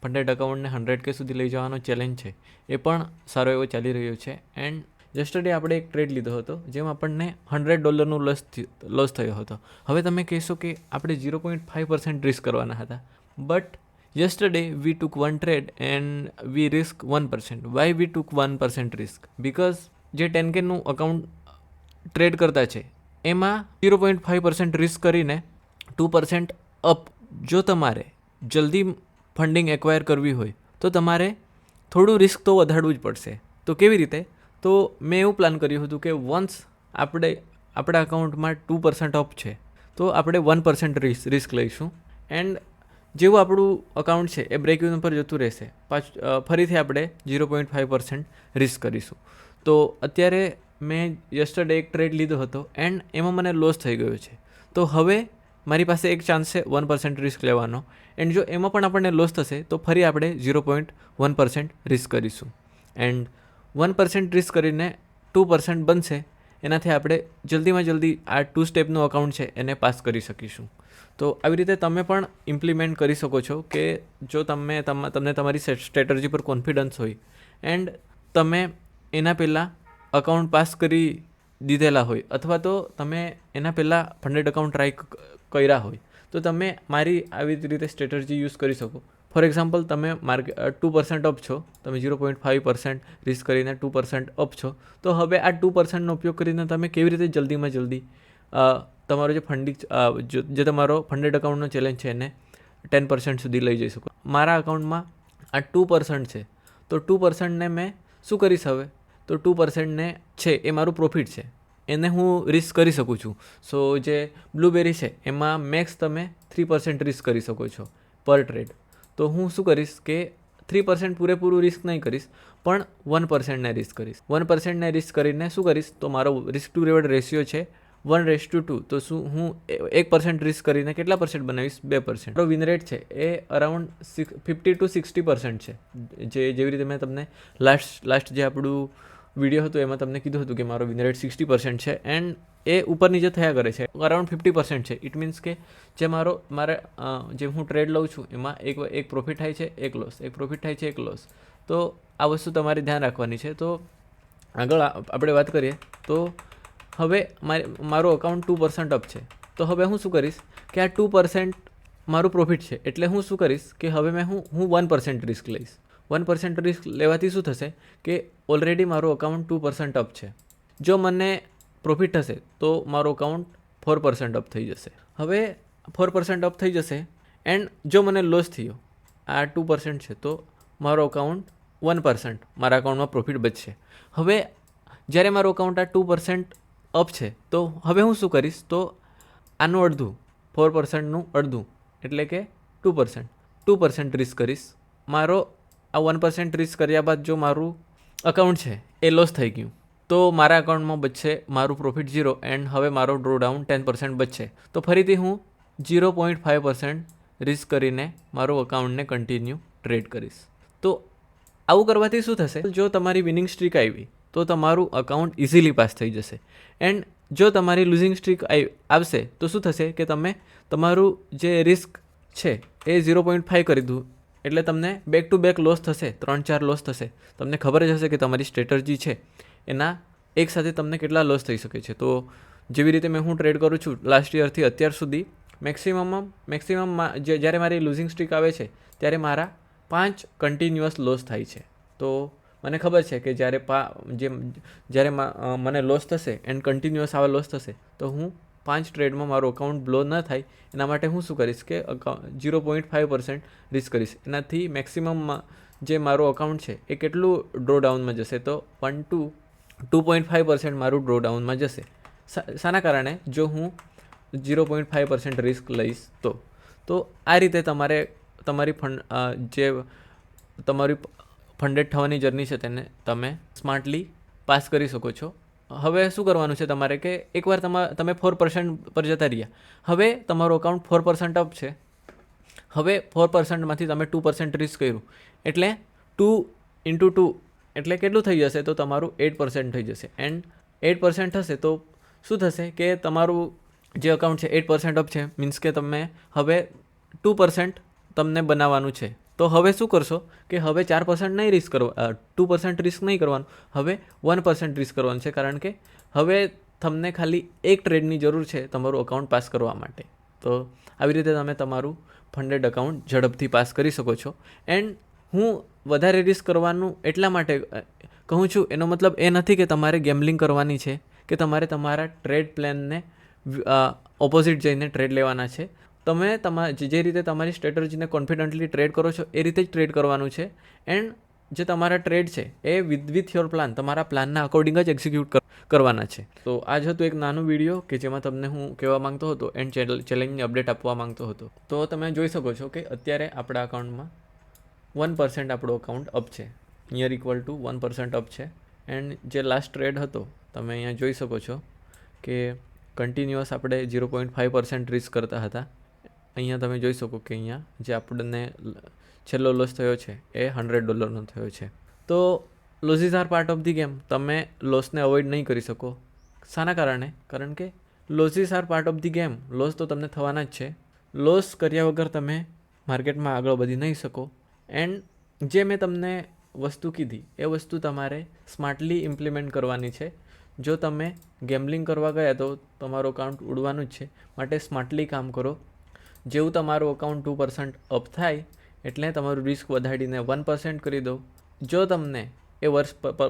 Funded અકાઉન્ટને 100K સુધી લઈ જવાનો ચેલેન્જ છે એ પણ સારો એવો ચાલી રહ્યો છે. એન્ડ યસ્ટરડે આપણે એક ટ્રેડ લીધો હતો જેમાં આપણને $100 લોસ થયો હતો. હવે તમે કહેશો કે આપણે 0.5% રિસ્ક કરવાના હતા, but yesterday we took one trade and we risk 1%. Why we took 1% risk? Because જે 10Kનું અકાઉન્ટ ટ્રેડ કરતા છે એમાં 0.5% રિસ્ક કરીને 2% અપ. જો તમારે જલ્દી ફંડિંગ એક્વાયર કરવી હોય તો તમારે થોડું રિસ્ક તો વધારવું જ પડશે. તો કેવી રીતે? તો મેં એવું પ્લાન કર્યું હતું કે વન્સ આપણા અકાઉન્ટમાં 2% ઓફ છે તો આપણે 1% રિસ્ક લઈશું. એન્ડ જેવું આપણું અકાઉન્ટ છે એ બ્રેક ઇવન પર જતું રહેશે, ફરીથી આપણે 0.5% રિસ્ક કરીશું. તો અત્યારે મેં યસ્ટરડે એક ટ્રેડ લીધો હતો એન્ડ એમાં મને લોસ થઈ ગયો છે. તો હવે મારી પાસે એક ચાન્સ છે 1% રિસ્ક લેવાનો. એન્ડ જો એમાં પણ આપણને લોસ થશે તો ફરી આપણે 0.1% રિસ્ક કરીશું. એન્ડ 1% રિસ્ક કરીને 2% બનશે. એનાથી આપણે જલ્દીમાં જલ્દી આ 2 સ્ટેપનું અકાઉન્ટ છે એને પાસ કરી શકીશું. તો આવી રીતે તમે પણ ઇમ્પ્લિમેન્ટ કરી શકો છો કે જો તમને તમારી સ્ટ્રેટર્જી પર કોન્ફિડન્સ હોય એન્ડ તમે એના પહેલાં અકાઉન્ટ પાસ કરી દીધેલા હોય અથવા તો તમે એના પહેલાં ફંડેડ અકાઉન્ટ ટ્રાય કર્યા હોય તો તમે મારી આવી જ રીતે સ્ટ્રેટર્જી યુઝ કરી શકો. ફોર એક્ઝામ્પલ, તમે 2% અપ છો, તમે 0.5% રિસ્ક કરીને 2% અપ છો, તો હવે આ 2%નો ઉપયોગ કરીને તમે કેવી રીતે જલ્દીમાં જલ્દી તમારો જે જે તમારો ફંડેડ અકાઉન્ટનો ચેલેન્જ છે એને 10% સુધી લઈ જઈ શકો. મારા અકાઉન્ટમાં આ 2% છે તો 2%ને મેં શું કરીશ હવે? તો 2%ને છે એ મારું પ્રોફિટ છે, એને હું રિસ્ક કરી શકું છું. સો જે બ્લુબેરી છે એમાં મેક્સ તમે 3% રિસ્ક કરી શકો છો પર ટ્રેડ. તો હું શું કરીશ કે 3% પૂરેપૂરું રિસ્ક નહીં કરીશ, પણ 1%ને રિસ્ક કરીશ. 1%ને રિસ્ક કરીને શું કરીશ? તો મારો રિસ્ક ટુ રિવોર્ડ રેશિયો છે 1:2. તો શું હું 1% રિસ્ક કરીને કેટલા પર્સન્ટ બનાવીશ? 2%. મારો વિન રેટ છે એ અરાઉન્ડ 50 to 60% છે. જેવી રીતે મેં તમને લાસ્ટ જે આપણું વિડીયો હતો એમાં તમને કીધું હતું કે મારો વિન રેટ 60% છે એન્ડ એ ઉપર નીચે થયા કરે છે. અરાઉન્ડ 50% છે. ઇટ મીન્સ કે જે જે હું ટ્રેડ લઉં છું એમાં એક પ્રોફિટ થાય છે, એક લોસ, એક પ્રોફિટ થાય છે, એક લોસ. તો આ વસ્તુ તમારે ધ્યાન રાખવાની છે. તો આગળ આપણે વાત કરીએ તો હવે મારું અકાઉન્ટ 2% અપ છે. તો હવે હું શું કરીશ કે આ 2% મારું પ્રોફિટ છે એટલે હું શું કરીશ કે હવે હું 1% રિસ્ક લઈશ. 1% રિસ્ક લેવાથી શું થશે કે ઓલરેડી મારું અકાઉન્ટ 2% અપ છે. જો મને પ્રોફિટ થશે તો મારું અકાઉન્ટ 4% અપ થઈ જશે. હવે 4% અપ થઈ જશે એન્ડ જો મને લોસ થયો, આ 2% છે તો મારો અકાઉન્ટ 1% મારા અકાઉન્ટમાં પ્રોફિટ બચશે. હવે જ્યારે મારું અકાઉન્ટ આ 2% અપ છે તો હવે હું શું કરીશ? તો આનું અડધું, 4%નું અડધું એટલે કે 2% રિસ્ક કરીશ. મારો આ 1% રિસ્ક કર્યા બાદ જો મારું અકાઉન્ટ છે એ લોસ થઈ ગયું તો મારા અકાઉન્ટમાં બચશે મારું પ્રોફિટ 0 એન્ડ હવે મારો ડ્રો ડાઉન 10% બચશે. તો ફરીથી હું 0.5% રિસ્ક કરીને મારું અકાઉન્ટને કન્ટિન્યુ ટ્રેડ કરીશ. તો આવું કરવાથી શું થશે? જો તમારી વિનિંગ સ્ટ્રીક આવી તો તમારું અકાઉન્ટ ઇઝીલી પાસ થઈ જશે. એન્ડ જો તમારી લૂઝિંગ સ્ટ્રીક આવશે તો શું થશે કે તમે તમારું જે રિસ્ક છે એ 0.5 કરી દઉં એટલે તમને બેક ટુ બેક લોસ થશે, 3-4 લોસ થશે. તમને ખબર જ હશે કે તમારી સ્ટ્રેટર્જી છે એના એકસાથે તમને કેટલા લોસ થઈ શકે છે. તો જેવી રીતે હું ટ્રેડ કરું છું લાસ્ટ યરથી અત્યાર સુધી મેક્સિમમ જ્યારે મારી લૂઝિંગ સ્ટ્રીક આવે છે ત્યારે મારા 5 કન્ટિન્યુઅસ લોસ થાય છે. તો મને ખબર છે કે જ્યારે મને લોસ થશે એન્ડ કન્ટિન્યુઅસ આવા લોસ થશે તો હું 5 ટ્રેડમાં મારું અકાઉન્ટ બ્લો ન થાય એના માટે હું શું કરીશ કે 0.5% રિસ્ક કરીશ. એનાથી મેક્સિમમમાં જે મારું અકાઉન્ટ છે એ કેટલું ડ્રો ડાઉનમાં જશે? તો 2.5% મારું ડ્રો ડાઉનમાં જશે. શાના કારણે? જો હું 0.5% રિસ્ક લઈશ તો આ રીતે તમારી ફંડેડ થવાની જર્ની છે તેને તમે સ્માર્ટલી પાસ કરી શકો છો. હવે શું કરવાનું છે તમારે કે એકવાર તમે 4% પર જતા રહ્યા, હવે તમારું અકાઉન્ટ 4% અપ છે. હવે 4%માંથી તમે 2% રિસ્ક કર્યું એટલે 2 into 2 એટલે કેટલું થઈ જશે? તો તમારું 8% થઈ જશે. એન્ડ 8% થશે તો શું થશે કે તમારું જે અકાઉન્ટ છે 8% અપ છે મીન્સ કે તમે હવે 2% તમને બનાવવાનું છે. તો તો હવે શું કરશો કે હવે 4% નહીં રિસ્ક કરવા, 2% રિસ્ક નહીં કરવાનું, હવે 1% રિસ્ક કરવાનું છે, કારણ કે હવે તમને ખાલી એક ટ્રેડની જરૂર છે તમારું અકાઉન્ટ પાસ કરવા માટે. તો આવી રીતે તમે તમારું ફંડેડ અકાઉન્ટ ઝડપથી પાસ કરી શકો છો. એન્ડ હું વધારે રિસ્ક કરવાનું એટલા માટે કહું છું, એનો મતલબ એ નથી કે તમારે ગેમ્બલિંગ કરવાની છે કે તમારે તમારા ટ્રેડ પ્લાનને ઓપોઝિટ જઈને ટ્રેડ લેવાના છે. તમે જે રીતે તમારી સ્ટ્રેટેજીને કોન્ફિડન્ટલી ટ્રેડ કરો છો એ રીતે જ ટ્રેડ કરવાનું છે. એન્ડ જે તમારા ટ્રેડ છે એ વિથ યોર પ્લાન, તમારા પ્લાનના અકોર્ડિંગ જ એક્ઝિક્યુટ કરવાના છે. તો આ જ હતું એક નાનું વિડીયો કે જેમાં તમને હું કહેવા માંગતો હતો એન્ડ ચેલેન્જની અપડેટ આપવા માંગતો હતો. તો તમે જોઈ શકો છો કે અત્યારે આપણા અકાઉન્ટમાં 1% આપણો અકાઉન્ટ અપ છે, નિયર ઇક્વલ ટુ 1% અપ છે. એન્ડ જે લાસ્ટ ટ્રેડ હતો તમે અહીંયા જોઈ શકો છો કે કન્ટિન્યુઅસ આપણે 0.5% રિસ્ક કરતા હતા. અહીંયા તમે જોઈ શકો કે અહીંયા જે આપણને છેલ્લો લોસ થયો છે એ $100 થયો છે. તો losses are part of the game. તમે લોસને અવોઇડ નહીં કરી શકો. શાના કારણે? કારણ કે losses are part of the game. Loss તો તમને થવાના જ છે. લોસ કર્યા વગર તમે માર્કેટમાં આગળ વધી નહીં શકો. એન્ડ જે મેં તમને વસ્તુ કીધી એ વસ્તુ તમારે સ્માર્ટલી ઇમ્પ્લિમેન્ટ કરવાની છે. જો તમે ગેમ્બલિંગ કરવા ગયા તો તમારું અકાઉન્ટ ઉડવાનું જ છે, માટે સ્માર્ટલી કામ કરો. જેવું તમારું અકાઉન્ટ 2% અપ થાય એટલે તમારું રિસ્ક વધારીને 1% કરી દો. જો તમને એ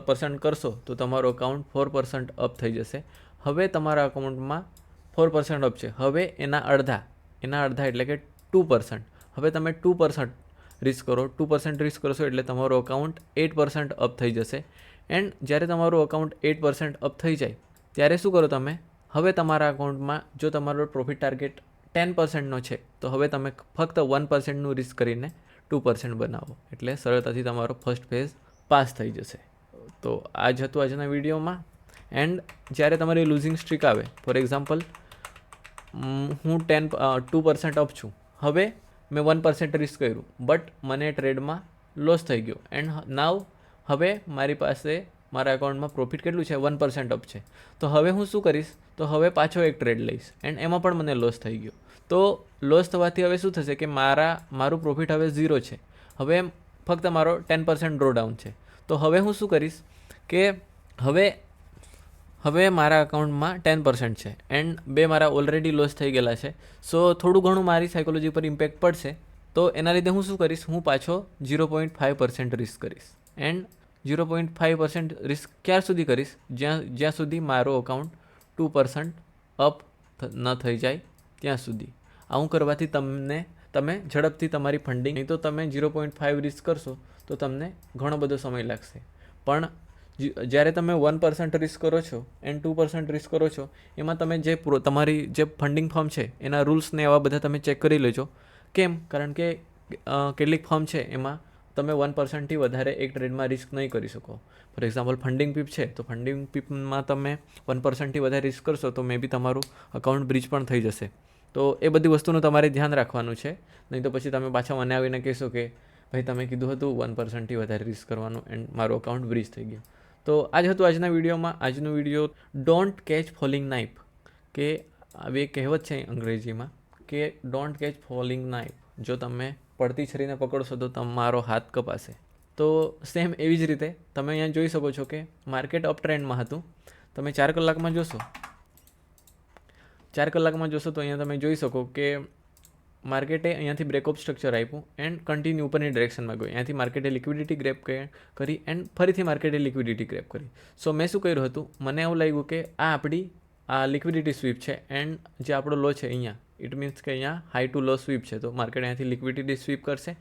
પર્સન્ટ કરશો તો તમારું અકાઉન્ટ 4% અપ થઈ જશે. હવે તમારા અકાઉન્ટમાં 4% અપ છે, હવે એના અડધા એટલે કે 2%. હવે તમે 2% રિસ્ક કરો, 2% રિસ્ક કરશો એટલે તમારું અકાઉન્ટ 8% અપ થઈ જશે. એન્ડ જ્યારે તમારું અકાઉન્ટ 8% અપ થઈ જાય ત્યારે શું કરો તમે? હવે તમારા અકાઉન્ટમાં જો તમારો પ્રોફિટ ટાર્ગેટ 10%નો છે તો હવે તમે ફક્ત 1%નું રિસ્ક કરીને 2% બનાવો, એટલે સરળતાથી તમારો ફર્સ્ટ ફેઝ પાસ થઈ જશે. તો આ જ હતું આજના વિડીયોમાં. એન્ડ જ્યારે તમારી લૂઝિંગ સ્ટ્રીક આવે, ફોર એક્ઝામ્પલ હું 2% અપ છું, હવે મેં 1% રિસ્ક કર્યું બટ મને ટ્રેડમાં લોસ થઈ ગયો. એન્ડ નાવ હવે મારી પાસે મારા અકાઉન્ટમાં પ્રોફિટ કેટલું છે? 1% અપ છે. તો હવે હું શું કરીશ? તો હવે પાછો એક ટ્રેડ લઈશ એન્ડ એમાં પણ મને લોસ થઈ ગયો. તો લોસ થવાથી હવે શું થશે કે મારું પ્રોફિટ હવે 0 છે. હવે ફક્ત મારો 10% ડ્રોડાઉન છે. તો હવે હું શું કરીશ કે હવે મારા અકાઉન્ટમાં 10% છે એન્ડ મારા ઓલરેડી લોસ થઈ ગયેલા છે. સો થોડું ઘણું મારી સાયકોલોજી પર ઇમ્પેક્ટ પડશે. તો એના લીધે હું શું કરીશ? હું પાછો 0.5% રિસ્ક કરીશ. એન્ડ 0.5% રિસ્ક ક્યાર સુધી કરીશ? જ્યાં સુધી મારો અકાઉન્ટ 2% અપ ન થઈ જાય ત્યાં સુધી. આવું કરવાથી તમે ઝડપથી તમારી ફંડિંગ, નહીં તો તમે 0.5 રિસ્ક કરશો તો તમને ઘણો બધો સમય લાગશે. પણ જ્યારે તમે 1% રિસ્ક કરો છો એન્ડ 2% રિસ્ક કરો છો, એમાં તમે તમારી જે ફંડિંગ ફર્મ છે એના રૂલ્સને એવા બધા તમે ચેક કરી લેજો. કેમ? કારણ કે કેટલીક ફર્મ છે એમાં તમે 1%થી વધારે એક ટ્રેડમાં રિસ્ક નહીં કરી શકો. ફોર એક્ઝામ્પલ ફંડિંગ પીપ છે તો ફંડિંગ પીપમાં તમે 1%થી વધારે રિસ્ક કરશો તો મે બી તમારું અકાઉન્ટ બ્રીચ પણ થઈ જશે. તો એ બધી વસ્તુનું તમારે ધ્યાન રાખવાનું છે. નહીં તો પછી તમે પાછા મને આવીને કહેશો કે ભાઈ તમે કીધું હતું 1%થી વધારે રિસ્ક કરવાનું એન્ડ મારું અકાઉન્ટ બ્રીચ થઈ ગયું. તો આ જ હતું આજના વિડીયોમાં. આજનો video don't catch falling knife, કે આવી એક કહેવત છે અંગ્રેજીમાં કે ડોન્ટ કેચ ફોલિંગ નાઇફ. જો તમે પડતી છરીને પકડશો તો તમારો હાથ કપાશે. તો સેમ એવી જ રીતે તમે અહીંયા જોઈ શકો છો કે માર્કેટ અપ ટ્રેન્ડમાં હતું. તમે 4 કલાકમાં જોશો તો અહીંયા તમે જોઈ શકો કે માર્કેટે અહીંયાથી બ્રેકઅપ સ્ટ્રક્ચર આપ્યું એન્ડ કન્ટિન્યુ ઉપરની ડિરેક્શનમાં ગયું. અહીંયાથી માર્કેટે લિક્વિડિટી ગ્રેપ કરી એન્ડ ફરીથી માર્કેટે લિક્વિડિટી ગ્રેપ કરી. સો મેં શું કર્યું હતું? મને એવું લાગ્યું કે આપણી લિક્વિડિટી સ્વીપ છે એન્ડ જે આપણો લો છે અહીંયા, ઇટ મીન્સ કે અહીંયા હાઈ ટુ લો સ્વીપ છે. તો માર્કેટ અહીંયાથી લિક્વિડિટી સ્વીપ કરશે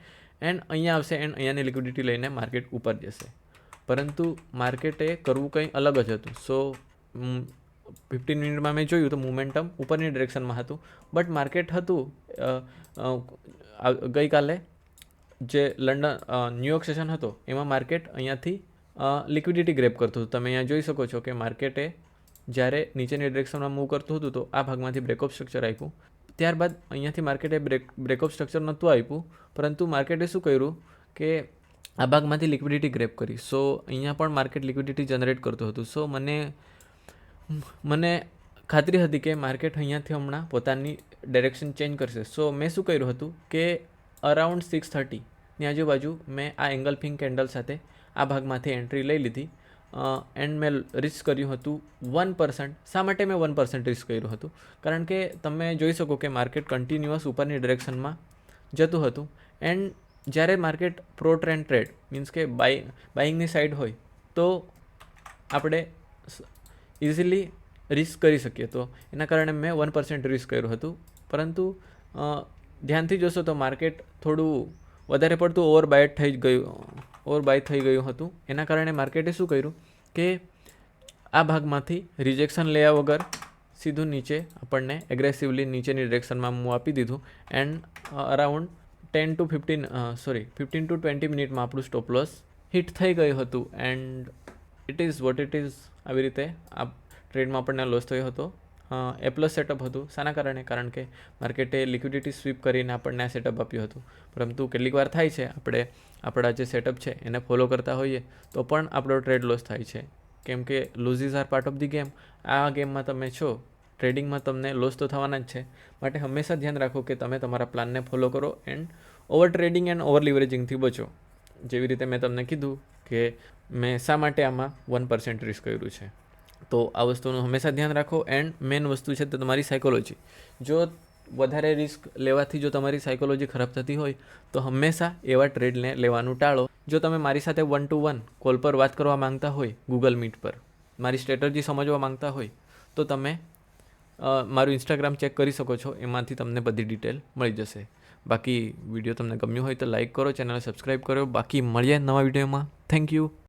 એન્ડ અહીંયા આવશે એન્ડ અહીંયાની લિક્વિડિટી લઈને માર્કેટ ઉપર જશે. પરંતુ માર્કેટે કરવું કંઈ અલગ જ હતું. સો 15 મિનિટમાં મેં જોયું તો મોમેન્ટમ ઉપરની ડિરેક્શનમાં હતું, બટ માર્કેટ હતું ગઈકાલે જે ન્યુયોર્ક સેશન હતો એમાં માર્કેટ અહીંયાથી લિક્વિડિટી ગ્રેપ કરતું હતું. તમે અહીંયા જોઈ શકો છો કે માર્કેટે જ્યારે નીચેની ડિરેક્શનમાં મૂવ કરતું હતું તો આ ભાગમાંથી બ્રેકઅપ સ્ટ્રક્ચર આપ્યું. ત્યારબાદ અહીંયાથી માર્કેટે બ્રેકઅપ સ્ટ્રક્ચર નહોતું આપ્યું, પરંતુ માર્કેટે શું કર્યું કે આ ભાગમાંથી લિક્વિડિટી ગ્રેપ કરી. સો અહીંયા પણ માર્કેટ લિક્વિડિટી જનરેટ કરતું હતું. સો મને ખાતરી હતી કે માર્કેટ અહીંયાથી હમણાં પોતાની ડાયરેક્શન ચેન્જ કરશે. સો મેં શું કર્યું હતું કે અરાઉન્ડ 6:30 ની આજુબાજુ મેં આ એંગલ્ફિંગ કેન્ડલ સાથે આ ભાગમાંથી એન્ટ્રી લઈ લીધી એન્ડ મેં રિસ્ક કર્યું હતું 1%. શા માટે મેં 1% રિસ્ક કર્યું હતું? કારણ કે તમે જોઈ શકો કે માર્કેટ કન્ટિન્યુઅસ ઉપરની ડિરેક્શનમાં જતું હતું એન્ડ જ્યારે માર્કેટ પ્રો ટ્રેડ મીન્સ કે બાઇંગની સાઈડ હોય તો આપણે ઇઝીલી રિસ્ક કરી શકીએ. તો એના કારણે મેં 1% રિસ્ક કર્યું હતું. પરંતુ ધ્યાનથી જોશો તો માર્કેટ થોડું વધારે પડતું ઓવરબાય થઈ ગયું હતું. એના કારણે માર્કેટે શું કર્યું કે આ ભાગમાંથી રિજેક્શન લેયા વગર સીધું નીચે આપણને એગ્રેસિવલી નીચેની ડિરેક્શનમાં મૂવ આપી દીધું એન્ડ અરાઉન્ડ 15 to 20 મિનિટમાં આપણું સ્ટોપ લોસ હિટ થઈ ગયું હતું and it is what it is. આવી રીતે આ ટ્રેડમાં આપણને લોસ થયો હતો. A+ સેટઅપ હતું. શાના કારણે? કારણ કે માર્કેટે લિક્વિડિટી સ્વીપ કરીને આપણને આ સેટઅપ આપ્યું હતું. પરંતુ કેટલીક વાર થાય છે આપણે આપણા જે સેટઅપ છે એને ફોલો કરતા હોઈએ તો પણ આપણો ટ્રેડ લોસ થાય છે. કેમ કે losses are part of the game. આ ગેમમાં તમે છો, ટ્રેડિંગમાં તમને લોસ તો થવાના જ છે. માટે હંમેશા ધ્યાન રાખો કે તમે તમારા પ્લાનને ફોલો કરો and over trading and over લિવરેજિંગથી બચો. જેવી રીતે મેં તમને કીધું કે મેં શા માટે આમાં 1% રિસ્ક કર્યું છે. તો આ વસ્તુનું હંમેશા ધ્યાન રાખો એન્ડ મેઇન વસ્તુ છે તો તમારી સાયકોલોજી. જો વધારે રિસ્ક લેવાથી જો તમારી સાયકોલોજી ખરાબ થતી હોય તો હંમેશા એવા ટ્રેડને લેવાનું ટાળો. જો તમે મારી સાથે 1-to-1 કોલ પર વાત કરવા માંગતા હોય ગૂગલ મીટ પર, મારી સ્ટ્રેટર્જી સમજવા માંગતા હોય તો તમે મારું ઇન્સ્ટાગ્રામ ચેક કરી શકો છો. એમાંથી તમને બધી ડિટેલ મળી જશે. બાકી વિડીયો તમને ગમ્યો હોય તો લાઇક કરો, ચેનલ સબસ્ક્રાઈબ કરો. બાકી મળીએ નવા વિડીયોમાં. Thank you.